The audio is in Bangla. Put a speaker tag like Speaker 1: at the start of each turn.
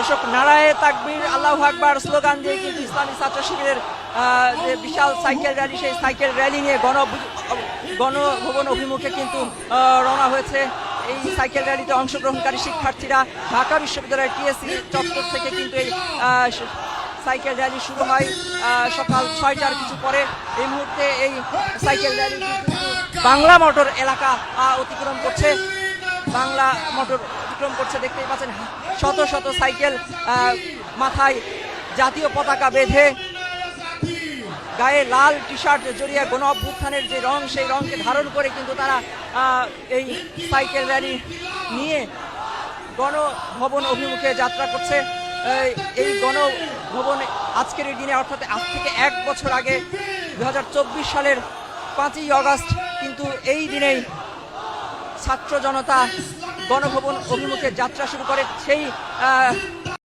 Speaker 1: দর্শক, নারায়ে তাকবীর, আল্লাহু আকবার স্লোগান দিয়ে কিন্তু ইসলামী ছাত্র শিবিরের যে বিশাল সাইকেল র্যালি, সেই সাইকেল র্যালি নিয়ে গণভবন অভিমুখে কিন্তু রওনা হয়েছে। এই সাইকেল র্যালিতে অংশগ্রহণকারী শিক্ষার্থীরা ঢাকা বিশ্ববিদ্যালয়ের টিএসসি চত্বর থেকে কিন্তু এই সাইকেল র্যালি শুরু হয় সকাল 6টার কিছু পরে। এই মুহূর্তে এই সাইকেল র্যালি বাংলা মোটর এলাকা অতিক্রম করছে। বাংলা মোটর অতিক্রম করছে, দেখতেই পাচ্ছেন শত শত সাইকেল, মাথায় জাতীয় পতাকা বেঁধে, গায়ে লাল টি শার্ট জড়িয়ে গণ অভ্যুত্থানের যে রং, সেই রংকে ধারণ করে কিন্তু তারা এই সাইকেল র্যালি নিয়ে গণভবন অভিমুখে যাত্রা করছে। এই গণভবন আজকের এই দিনে, অর্থাৎ আজ থেকে 1 বছর আগে 2024 সালের 5ই আগস্ট কিন্তু এই দিনেই ছাত্র জনতা গণভবন অভিমুখে যাত্রা শুরু করে। সেই